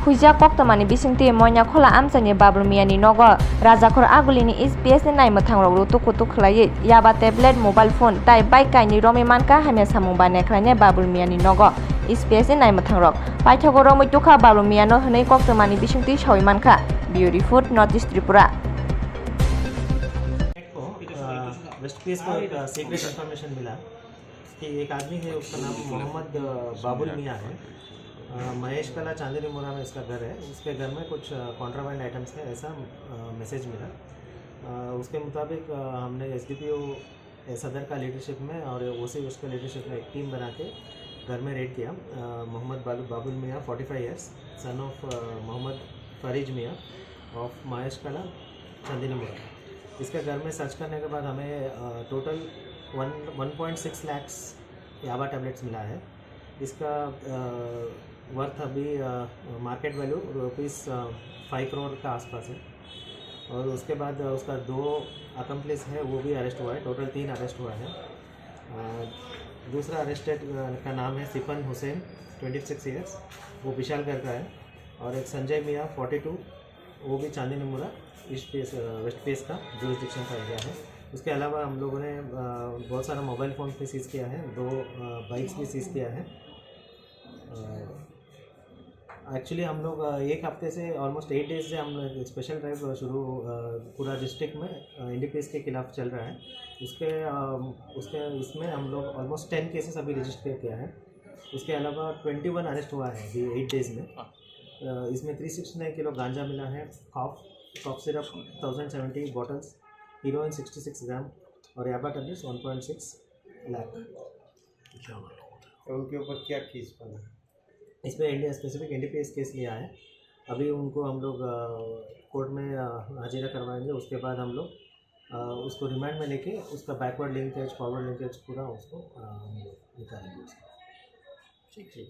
Huija koktamani bisingti moina khola amchani Babur Miani nogo Rajakhor agulini SPS ni naimothangrok rutuk khlai yaba tablet mobile phone tai bike kaini romi manka hamya samungba nekhrane Babur Miani nogo SPS ni naimothangrok paithogoro muitukha Babur Miano hwnei koktamani bisingti sawi mankha Bureau Report North East Tripura। Waste piece को एक secret information मिला कि एक आदमी है, उसका नाम मोहम्मद बाबुल मियाँ है। महेश कला चांदनी मोरा में इसका घर है। इसके घर में कुछ कॉन्ट्राबैंड आइटम्स है ऐसा मैसेज मिला। उसके मुताबिक हमने SDPO सदर का लीडरशिप में और उसके लीडरशिप में एक टीम बना के घर में रेड किया। मोहम्मद बाबुल मियाँ 45 ईयर्स सन ऑफ मोहम्मद फरीज मियाँ ऑफ महेश कला चांदनी मोरा। इसके घर में सर्च करने के बाद हमें टोटल 1.6 लाख याबा टैबलेट्स मिला है। इसका वर्थ अभी मार्केट वैल्यू ₹5 करोड़ का आसपास है। और उसके बाद उसका 2 अकम्प्लिस है, वो भी अरेस्ट हुआ है। टोटल 3 अरेस्ट हुआ है। दूसरा अरेस्टेड का नाम है सिफन हुसैन 26 ईयर्स, वो विशालगढ़ का है। और एक संजय मियाँ 42, वो भी चांदनी मुरा वेस्ट पेस का जुरिस्डिक्शन का एरिया है। उसके अलावा हम लोगों ने बहुत सारा मोबाइल फ़ोन भी सीज़ किया है, 2 बाइक्स भी सीज़ किया है। एक्चुअली हम लोग एक हफ्ते से ऑलमोस्ट 8 डेज से हम लोग स्पेशल ड्राइव शुरू पूरा डिस्ट्रिक्ट में NDPS के खिलाफ चल रहा है। उसके इसमें हम लोग ऑलमोस्ट 10 केसेस अभी रजिस्टर किया है। उसके अलावा 21 अरेस्ट हुआ है अभी 8 डेज़ में। इसमें 369 किलो गांजा मिला है, कॉफ सिरप 1070 बॉटल्स, हीरोइन 66 ग्राम और याबा टैबलेट्स 1.6 लाख। उनके ऊपर क्या केस बना है? इसमें स्पेसिफिक NDPS केस लिया है। अभी उनको हम लोग कोर्ट में हाजिरा करवाएंगे। उसके बाद हम लोग उसको रिमांड में लेके उसका बैकवर्ड लिंकेज फॉरवर्ड लिंकेज पूरा उसको निकालेंगे। ठीक है।